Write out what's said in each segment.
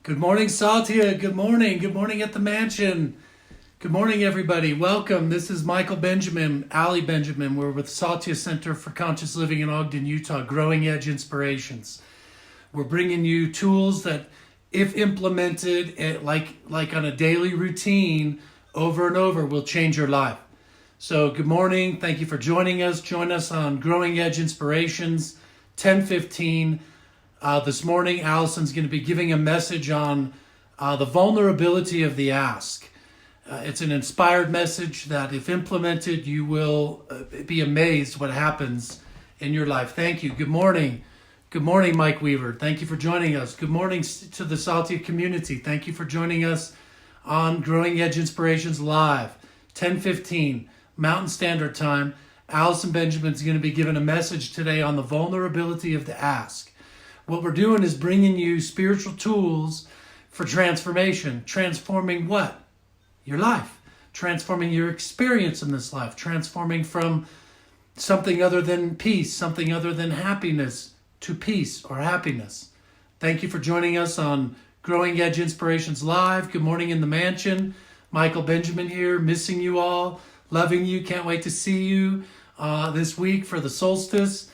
Good morning, Satya. Good morning. Good morning at the mansion. Good morning, everybody. Welcome. This is Michael Benjamin, Ali Benjamin. We're with Satya Center for Conscious Living in Ogden, Utah, Growing Edge Inspirations. We're bringing you tools that, if implemented like on a daily routine over and over, will change your life. So good morning. Thank you for joining us. Join us on Growing Edge Inspirations, 10:15. This morning, Allison's going to be giving a message on the vulnerability of the ask. It's an inspired message that, if implemented, you will be amazed what happens in your life. Thank you. Good morning. Good morning, Mike Weaver. Thank you for joining us. Good morning to the Satya community. Thank you for joining us on Growing Edge Inspirations Live, 10:15 Mountain Standard Time. Allison Benjamin's going to be giving a message today on the vulnerability of the ask. What we're doing is bringing you spiritual tools for transformation. Transforming what? Your life. Transforming your experience in this life. Transforming from something other than peace, something other than happiness, to peace or happiness. Thank you for joining us on Growing Edge Inspirations Live. Good morning in the mansion. Michael Benjamin here, missing you all, loving you. Can't wait to see you this week for the solstice.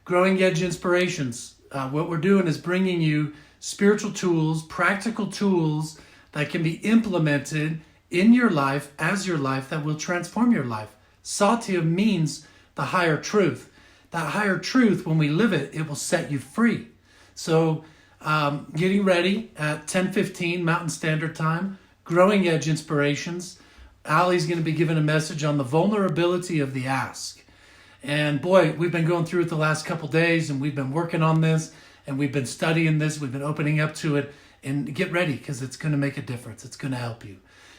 Growing Edge Inspirations. What we're doing is bringing you spiritual tools, practical tools that can be implemented in your life, as your life, that will transform your life. Satya means the higher truth. That higher truth, when we live it, it will set you free. So getting ready at 10:15 Mountain Standard Time, Growing Edge Inspirations. Ali's going to be giving a message on the vulnerability of the ask. And boy, we've been going through it the last couple days, and we've been working on this, and we've been studying this, we've been opening up to it. And get ready, because it's going to make a difference. It's going to help you.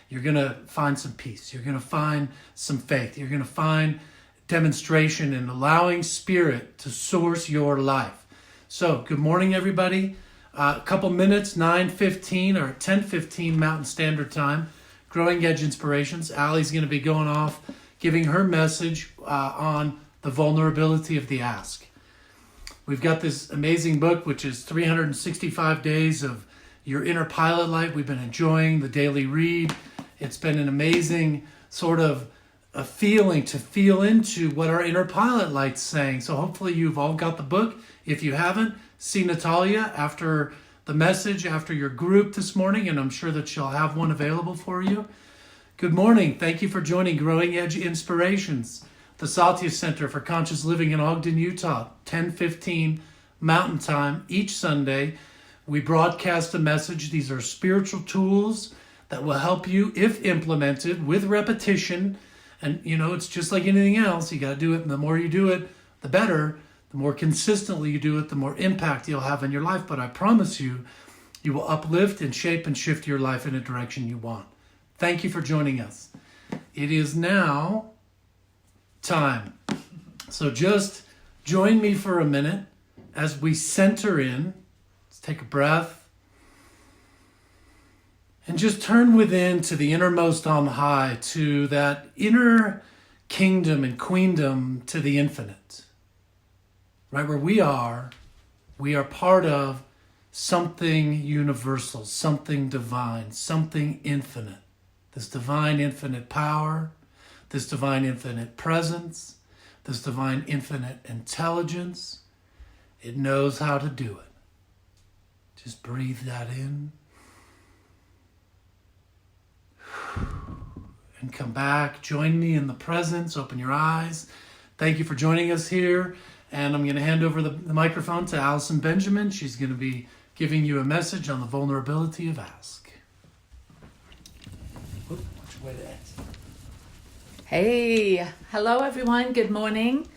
You're going to find some peace. You're going to find some faith. You're going to find demonstration in allowing Spirit to source your life. So, good morning, everybody. A couple minutes, 9:15 or 10:15 Mountain Standard Time, Growing Edge Inspirations. Ali's going to be going off, giving her message on the vulnerability of the ask. We've got this amazing book, which is 365 Days of Your Inner Pilot Light. We've been enjoying the daily read. It's been an amazing sort of a feeling to feel into what our inner pilot light's saying. So hopefully you've all got the book. If you haven't, see Natalia after the message, after your group this morning, and I'm sure that she'll have one available for you. Good morning. Thank you for joining Growing Edge Inspirations, the Satya Center for Conscious Living in Ogden, Utah, 10:15 Mountain Time each Sunday. We broadcast a message. These are spiritual tools that will help you, if implemented with repetition. And, it's just like anything else. You got to do it. And the more you do it, the better. The more consistently you do it, the more impact you'll have in your life. But I promise you, you will uplift and shape and shift your life in a direction you want. Thank you for joining us. It is now time. So just join me for a minute as we center in. Take a breath and just turn within to the innermost on high, to that inner kingdom and queendom, to the infinite. Right where we are part of something universal, something divine, something infinite. This divine infinite power, this divine infinite presence, this divine infinite intelligence. It knows how to do it. Just breathe that in. And come back. Join me in the presence. Open your eyes. Thank you for joining us here. And I'm going to hand over the microphone to Allison Benjamin. She's going to be giving you a message on the vulnerability of ask. Watch your way to exit. Hey. Hello, everyone. Good morning.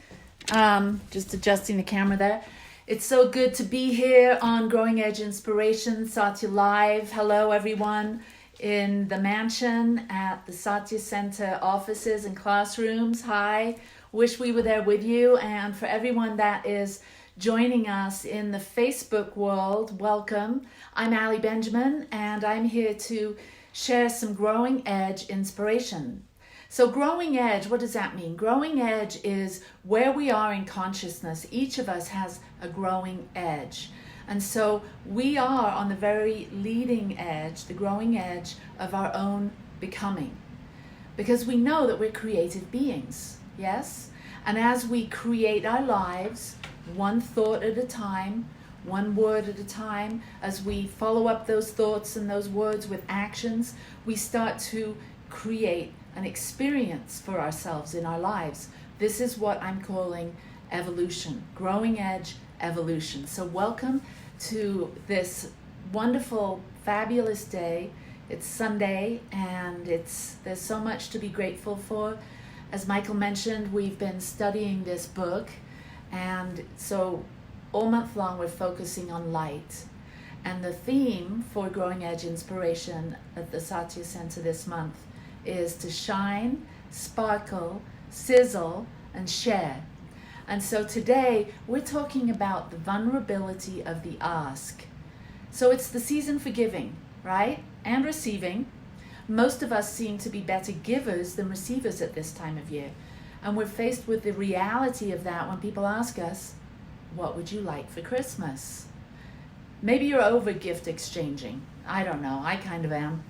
Just adjusting the camera there. It's so good to be here on Growing Edge Inspiration, Satya Live. Hello, everyone in the mansion, at the Satya Center offices and classrooms. Hi. Wish we were there with you. And for everyone that is joining us in the Facebook world, welcome. I'm Ali Benjamin, and I'm here to share some Growing Edge inspiration. So growing edge, what does that mean? Growing edge is where we are in consciousness. Each of us has a growing edge. And so we are on the very leading edge, the growing edge of our own becoming. Because we know that we're creative beings, yes? And as we create our lives, one thought at a time, one word at a time, as we follow up those thoughts and those words with actions, we start to create an experience for ourselves in our lives. This is what I'm calling evolution, growing edge evolution. So welcome to this wonderful, fabulous day. It's Sunday, and there's so much to be grateful for. As Michael mentioned, we've been studying this book, and so all month long we're focusing on light. And the theme for Growing Edge Inspiration at the Satya Center this month is to shine, sparkle, sizzle, and share. And so today we're talking about the vulnerability of the ask. So it's the season for giving, right? And receiving. Most of us seem to be better givers than receivers at this time of year. And we're faced with the reality of that when people ask us, what would you like for Christmas? Maybe you're over gift exchanging. I don't know, I kind of am.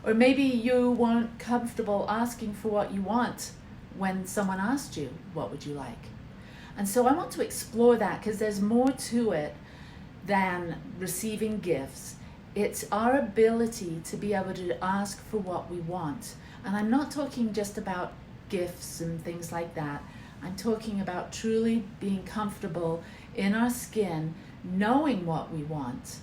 Or maybe you weren't comfortable asking for what you want when someone asked you, what would you like? And so I want to explore that because there's more to it than receiving gifts. It's our ability to be able to ask for what we want. And I'm not talking just about gifts and things like that. I'm talking about truly being comfortable in our skin, knowing what we want,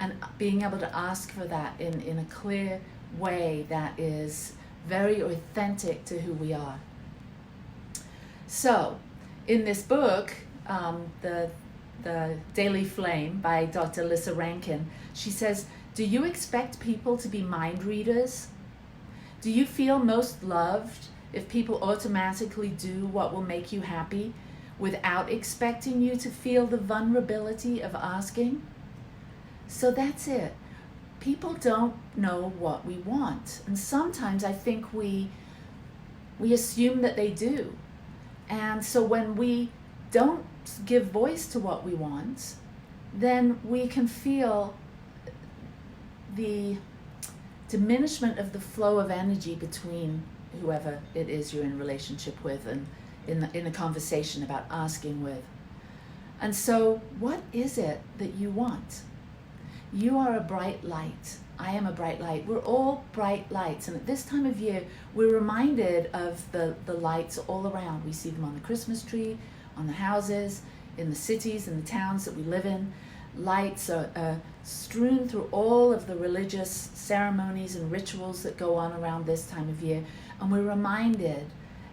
and being able to ask for that in a clear way that is very authentic to who we are. So, in this book, the Daily Flame by Dr. Lissa Rankin, she says, do you expect people to be mind readers? Do you feel most loved if people automatically do what will make you happy without expecting you to feel the vulnerability of asking? So that's it. People don't know what we want. And sometimes I think we assume that they do. And so when we don't give voice to what we want, then we can feel the diminishment of the flow of energy between whoever it is you're in relationship with and in a conversation about asking with. And so what is it that you want? You are a bright light. I am a bright light. We're all bright lights. And at this time of year, we're reminded of the lights all around. We see them on the Christmas tree, on the houses, in the cities and the towns that we live in. Lights are strewn through all of the religious ceremonies and rituals that go on around this time of year. And we're reminded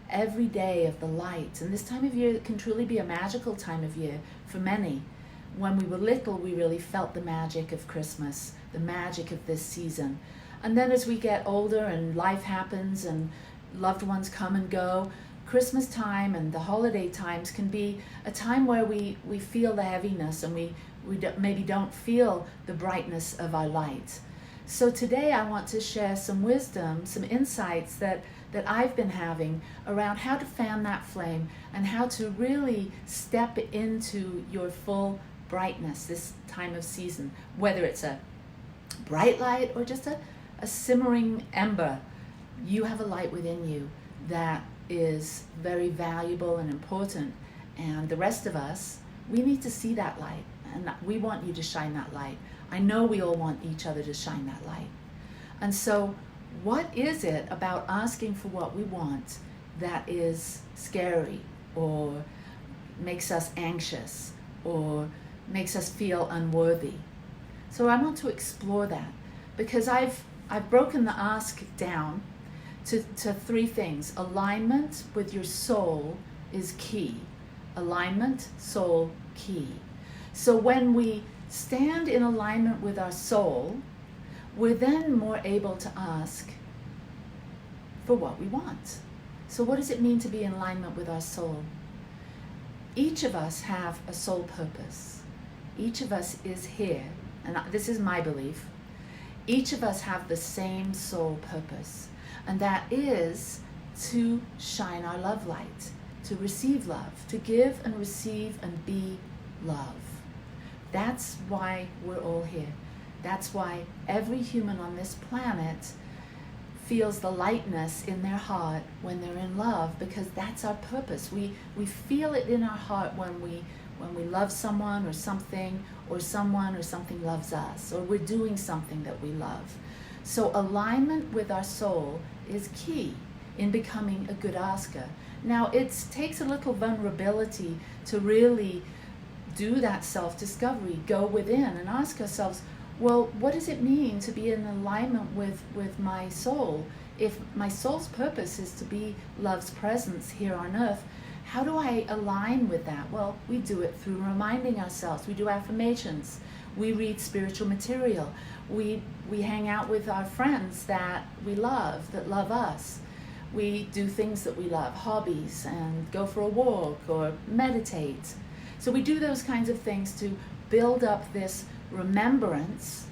every day of the light. And this time of year can truly be a magical time of year for many. When we were little, we really felt the magic of Christmas, the magic of this season. And then as we get older and life happens and loved ones come and go, Christmas time and the holiday times can be a time where we feel the heaviness and we maybe don't feel the brightness of our light. So today I want to share some wisdom, some insights that I've been having around how to fan that flame and how to really step into your full brightness this time of season, whether it's a bright light or just a simmering ember. You have a light within you that is very valuable and important, and the rest of us, we need to see that light, and we want you to shine that light. I know we all want each other to shine that light. And so what is it about asking for what we want that is scary or makes us anxious or makes us feel unworthy? So I want to explore that because I've broken the ask down to three things. Alignment with your soul is key. Alignment, soul, key. So when we stand in alignment with our soul, we're then more able to ask for what we want. So what does it mean to be in alignment with our soul? Each of us have a soul purpose. Each of us is here, and this is my belief, each of us have the same soul purpose, and that is to shine our love light, to receive love, to give and receive and be love. That's why we're all here. That's why every human on this planet feels the lightness in their heart when they're in love, because that's our purpose. We feel it in our heart when we love someone or something, or someone or something loves us, or we're doing something that we love. So alignment with our soul is key in becoming a good asker. Now, it takes a little vulnerability to really do that self-discovery, go within and ask ourselves, well, what does it mean to be in alignment with my soul? If my soul's purpose is to be love's presence here on earth, how do I align with that? Well, we do it through reminding ourselves. We do affirmations. We read spiritual material. We hang out with our friends that we love, that love us. We do things that we love, hobbies, and go for a walk or meditate. So we do those kinds of things to build up this remembrance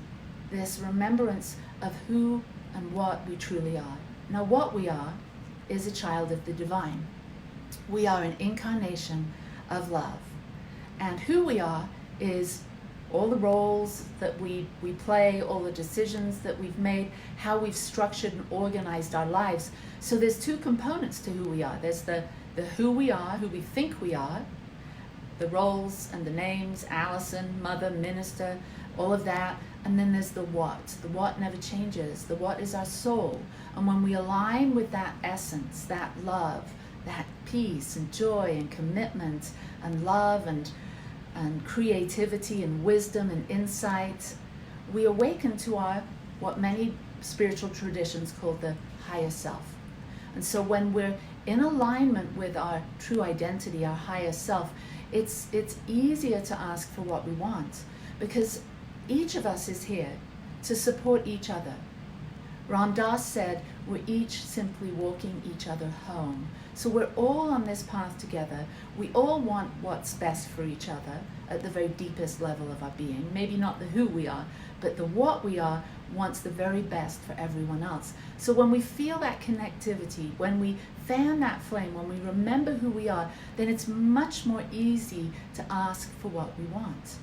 of who and what we truly are. Now, what we are is a child of the divine. We are an incarnation of love. And who we are is all the roles that we play, all the decisions that we've made, how we've structured and organized our lives. So there's two components to who we are. There's the who we are, who we think we are, the roles and the names, Allison, mother, minister, all of that. And then there's the what. The what never changes. The what is our soul. And when we align with that essence, that love, that peace and joy and commitment and love and creativity and wisdom and insight, we awaken to our, what many spiritual traditions call the higher self. And so when we're in alignment with our true identity, our higher self, it's easier to ask for what we want, because each of us is here to support each other. Ram Dass said, we're each simply walking each other home. So we're all on this path together. We all want what's best for each other at the very deepest level of our being. Maybe not the who we are, but the what we are wants the very best for everyone else. So when we feel that connectivity, when we fan that flame, when we remember who we are, then it's much more easy to ask for what we want.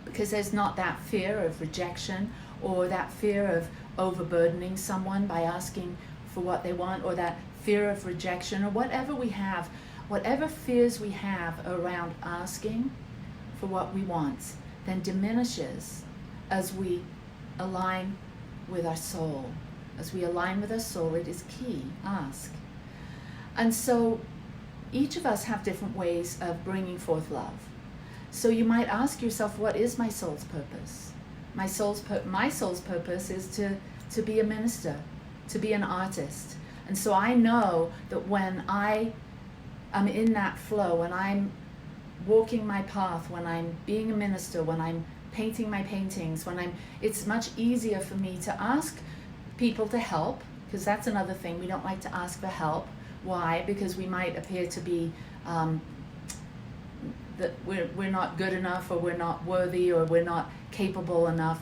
Because there's not that fear of rejection, or that fear of overburdening someone by asking for what they want, or that fear of rejection, or whatever we have, whatever fears we have around asking for what we want, then diminishes as we align with our soul. As we align with our soul, it is key, ask. And so each of us have different ways of bringing forth love. So you might ask yourself, what is my soul's purpose? My soul's purpose is to be a minister, to be an artist. And so I know that when I am in that flow, when I'm walking my path, when I'm being a minister, when I'm painting my paintings, it's much easier for me to ask people to help, because that's another thing. We don't like to ask for help. Why? Because we might appear to be that we're not good enough, or we're not worthy, or we're not capable enough.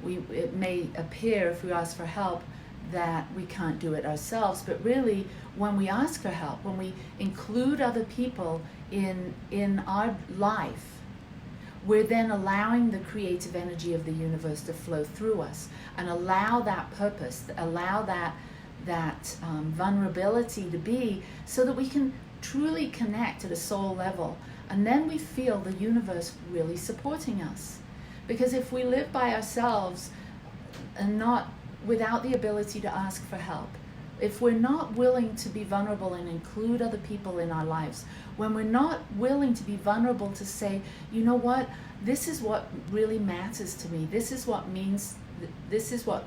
It may appear, if we ask for help, that we can't do it ourselves. But really, when we ask for help, when we include other people in our life, we're then allowing the creative energy of the universe to flow through us, and allow that purpose, allow that vulnerability to be, so that we can truly connect at a soul level. And then we feel the universe really supporting us. Because if we live by ourselves and not without the ability to ask for help, if we're not willing to be vulnerable and include other people in our lives, when we're not willing to be vulnerable to say, you know what, this is what really matters to me, this is what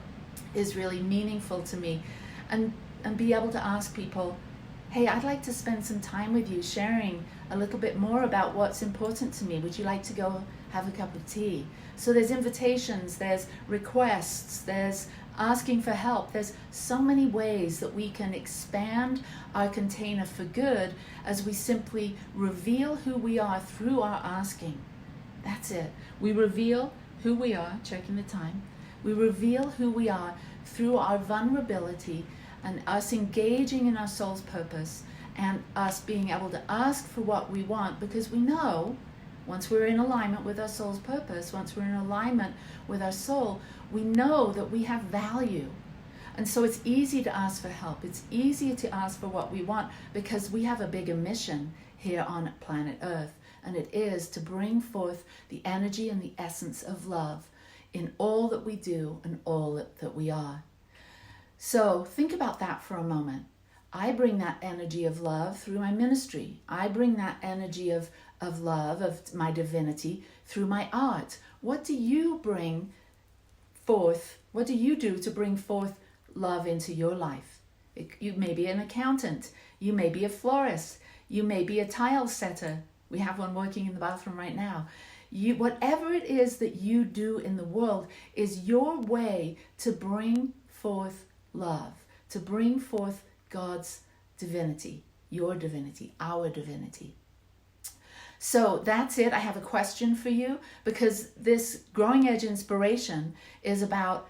is really meaningful to me, and be able to ask people, hey, I'd like to spend some time with you sharing a little bit more about what's important to me. Would you like to go have a cup of tea? So there's invitations, there's requests, there's asking for help. There's so many ways that we can expand our container for good as we simply reveal who we are through our asking. That's it. We reveal who we are, checking the time. We reveal who we are through our vulnerability and us engaging in our soul's purpose, and us being able to ask for what we want, because we know once we're in alignment with our soul's purpose, once we're in alignment with our soul, we know that we have value. And so it's easy to ask for help. It's easy to ask for what we want because we have a bigger mission here on planet Earth. And it is to bring forth the energy and the essence of love in all that we do and all that we are. So think about that for a moment. I bring that energy of love through my ministry. I bring that energy of love, of my divinity, through my art. What do you bring forth? What do you do to bring forth love into your life? You may be an accountant. You may be a florist. You may be a tile setter. We have one working in the bathroom right now. Whatever it is that you do in the world is your way to bring forth love, to bring forth God's divinity, your divinity, our divinity. So that's it. I have a question for you, because this Growing Edge Inspiration is about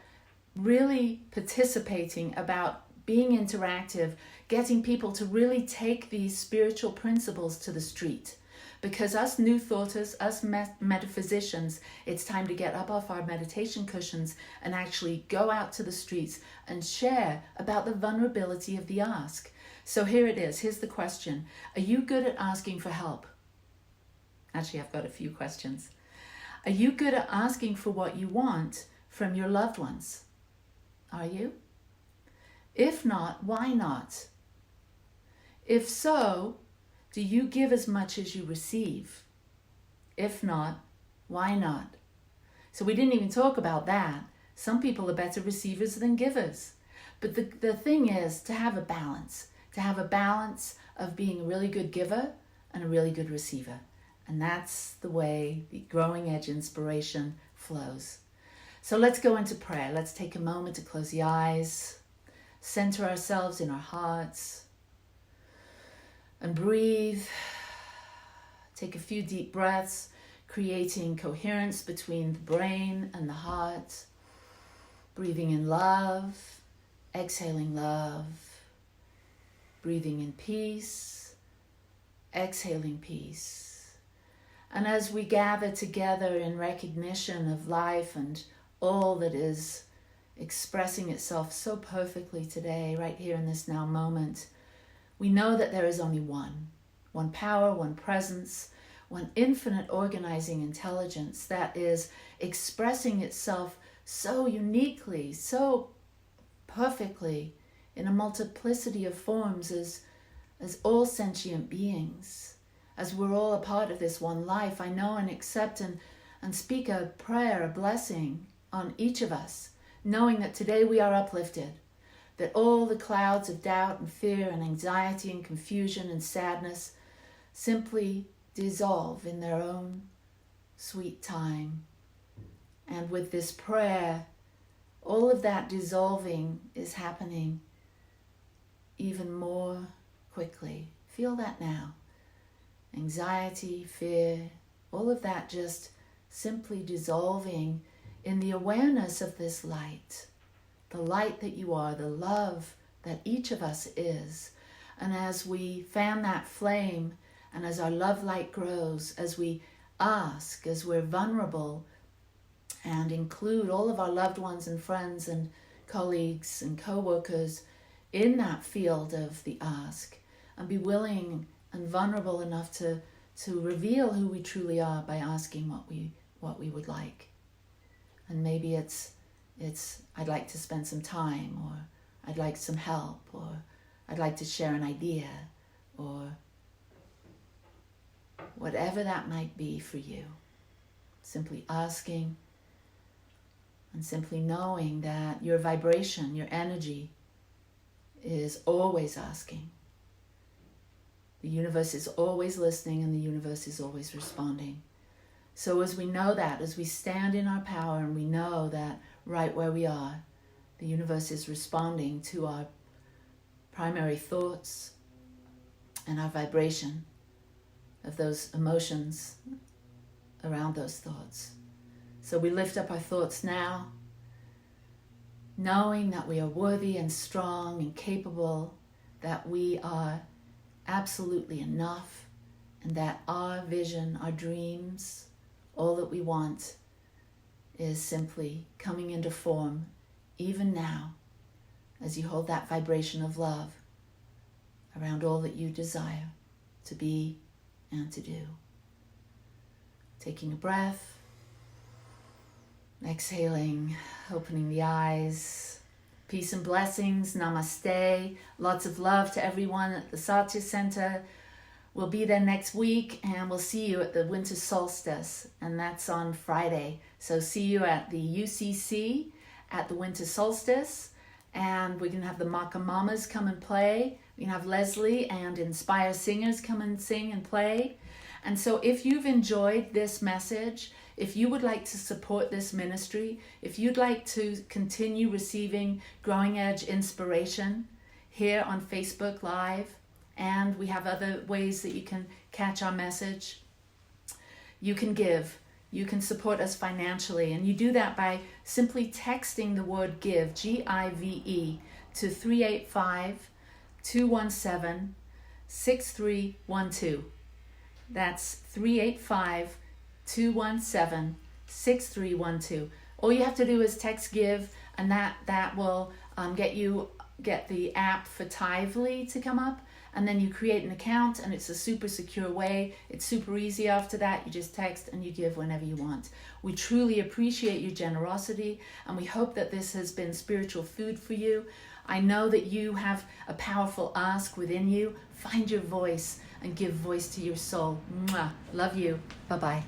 really participating, about being interactive, getting people to really take these spiritual principles to the street. Because us new thoughters, us metaphysicians, it's time to get up off our meditation cushions and actually go out to the streets and share about the vulnerability of the ask. So here it is. Here's the question. Are you good at asking for help? Actually, I've got a few questions. Are you good at asking for what you want from your loved ones? Are you? If not, why not? If so, do you give as much as you receive? If not, why not? So we didn't even talk about that. Some people are better receivers than givers. But the thing is to have a balance of being a really good giver and a really good receiver. And that's the way the Growing Edge Inspiration flows. So let's go into prayer. Let's take a moment to close the eyes, center ourselves in our hearts, and breathe. Take a few deep breaths, creating coherence between the brain and the heart. Breathing in love, exhaling love. Breathing in peace, exhaling peace. And as we gather together in recognition of life and all that is expressing itself so perfectly today, right here in this now moment, we know that there is only one power, one presence, one infinite organizing intelligence that is expressing itself so uniquely, so perfectly in a multiplicity of forms as all sentient beings. As we're all a part of this one life, I know and accept and speak a prayer, a blessing on each of us, knowing that today we are uplifted, that all the clouds of doubt and fear and anxiety and confusion and sadness simply dissolve in their own sweet time. And with this prayer, all of that dissolving is happening even more quickly. Feel that now. Anxiety, fear, all of that just simply dissolving in the awareness of this light. The light that you are, the love that each of us is. And as we fan that flame, and as our love light grows, as we ask, as we're vulnerable, and include all of our loved ones and friends and colleagues and co-workers in that field of the ask, and be willing and vulnerable enough to reveal who we truly are by asking what we would like. And maybe it's I'd like to spend some time, or I'd like some help, or I'd like to share an idea, or whatever that might be for you. Simply asking and simply knowing that your vibration, your energy is always asking. The universe is always listening, and the universe is always responding. So as we know that, as we stand in our power and we know that right where we are, the universe is responding to our primary thoughts and our vibration of those emotions around those thoughts. So we lift up our thoughts now, knowing that we are worthy and strong and capable, that we are absolutely enough and that our vision, our dreams, all that we want is simply coming into form even now as you hold that vibration of love around all that you desire to be and to do. Taking a breath, exhaling, opening the eyes. Peace and blessings, namaste. Lots of love to everyone at the Satya Center. We'll be there next week and we'll see you at the winter solstice, and that's on Friday. So see you at the UCC at the winter solstice, and we're going to have the Maka Mamas come and play. We're going to have Leslie and Inspire Singers come and sing and play. And so if you've enjoyed this message, if you would like to support this ministry, if you'd like to continue receiving Growing Edge inspiration here on Facebook Live, and we have other ways that you can catch our message, you can give. You can support us financially, and you do that by simply texting the word GIVE, G-I-V-E, to 385-217-6312. That's 385-217-6312. All you have to do is text GIVE, and that will get the app for Tithely to come up, and then you create an account, and it's a super secure way. It's super easy after that. You just text and you give whenever you want. We truly appreciate your generosity, and we hope that this has been spiritual food for you. I know that you have a powerful ask within you. Find your voice and give voice to your soul. Mwah. Love you. Bye-bye.